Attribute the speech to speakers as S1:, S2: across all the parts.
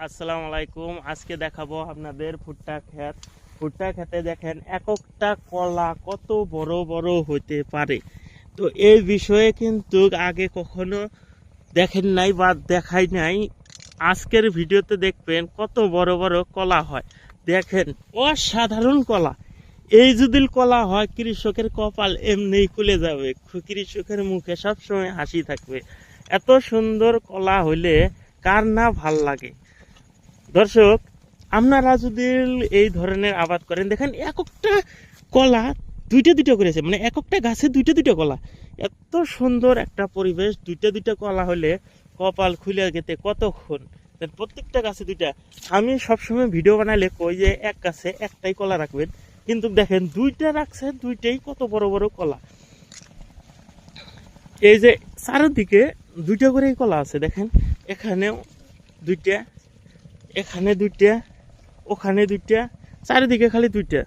S1: আসসালামু আলাইকুম। আজকে দেখাবো আপনাদের ভুট্টা খেতে দেখেন একটা কলা কত বড় বড় হইতে পারে। তো এই বিষয়ে কিন্তু আগে কখনো দেখেন নাই বা দেখাই নাই। আজকের ভিডিওতে দেখবেন কত বড় বড় কলা হয়। দেখেন অসাধারণ কলা। এই যদি কলা হয় কৃষকের কপাল এমনি খুলে যাবে, কৃষকের মুখে সবসময় হাসি থাকবে। এত সুন্দর কলা হইলে কার না ভাল লাগে। দর্শক, আপনারা যদি এই ধরনের আবাদ করেন, দেখেন একটা কলা দুইটা দুইটা করেছে, মানে একটা গাছে দুইটা দুইটা কলা। এত সুন্দর একটা পরিবেশ, দুইটা দুইটা কলা হলে কপাল খুলে গেতে কতক্ষণ। প্রত্যেকটা গাছে দুইটা। আমি সবসময় ভিডিও বানাইলে কই যে এক গাছে একটাই কলা রাখবেন, কিন্তু দেখেন দুইটা রাখছে, দুইটাই কত বড় বড় কলা। এই যে চারিদিকে দুইটা করেই কলা আছে, দেখেন এখানেও দুইটা, এখানে দুইটা, ওখানে দুইটা, চারিদিকে খালি দুইটা।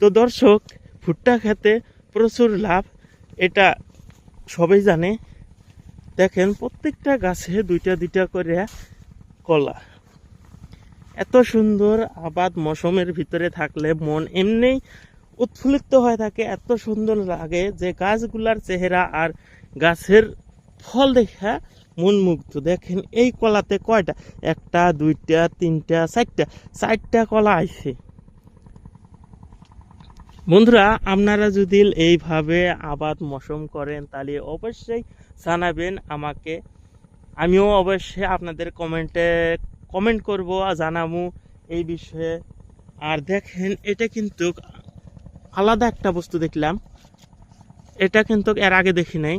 S1: তো দর্শক, ভুট্টা খেতে প্রচুর লাভ, এটা সবাই জানে। দেখেন প্রত্যেকটা গাছে দুইটা দুইটা করে কলা। এত সুন্দর আবাদ মৌসুমের ভিতরে থাকলে মন এমনিই উৎফুল্লিত হয়ে থাকে। এত সুন্দর লাগে যে গাছগুলার চেহারা আর গাছের ফল দেখা মন মুগ্ধ। দেখেন এই কলাতে কয়টা, একটা দুইটা তিনটা চারটা কলা আইছে। বন্ধুরা, আপনারা যদি এইভাবে আবাদ মৌসুম করেন তাহলে অবশ্যই জানাবেন আমাকে। আমিও অবশ্যই আপনাদের কমেন্ট করব আর জানাবো এই বিষয়ে। আর দেখেন এটা কিন্তু আলাদা একটা বস্তু দেখলাম, এটা কিন্তু এর আগে দেখি নাই।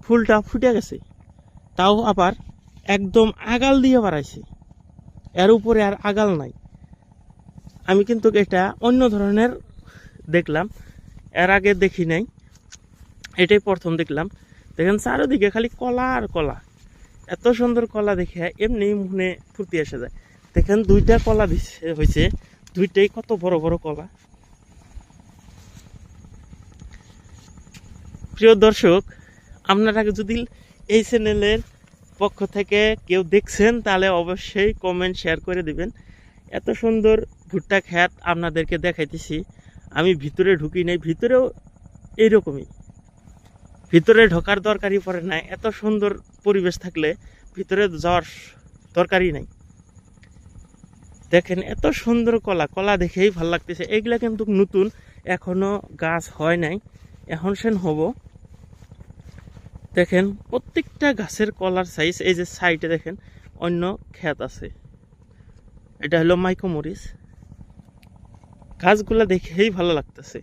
S1: ফুলটা ফুটে গেছে, তাও আবার একদম আগাল দিয়ে বাড়াইছে, এর উপরে আর আগাল নাই। আমি কিন্তু এটা অন্য ধরনের দেখলাম, এর আগে দেখি নাই, এটাই প্রথম দেখলাম। দেখেন চারিদিকে খালি কলা আর কলা। এত সুন্দর কলা দেখে এমনি মনে ফুর্তি এসে যায়। দেখেন দুইটা কলা দিচ্ছে হয়েছে, দুইটাই কত বড় বড় কলা। প্রিয় দর্শক, আপনারা যদি এই চ্যানেলের পক্ষ থেকে কেউ দেখছেন তাহলে অবশ্যই কমেন্ট শেয়ার করে দিবেন। এত সুন্দর ভুট্টা ক্ষেত আপনাদেরকে দেখাইতেছি। আমি ভিতরে ঢুকি নাই, ভিতরেও এইরকমই, ভিতরে ঢোকার দরকারই পড়ে নাই। এত সুন্দর পরিবেশ থাকলে ভিতরে যাওয়ার দরকারই নাই। দেখেন এত সুন্দর কলা দেখেই ভালো লাগতেছে। এইগুলা কিন্তু নতুন, এখনো গাছ হয় নাই, এখন সেন হব। দেখেন প্রত্যেকটা গাছের কলার সাইজ। এই যে সাইডে দেখেন অন্য ক্ষেত আছে, এটা হলো মাইকো মরিচ। গাছগুলা দেখেই ভালো লাগতেছে।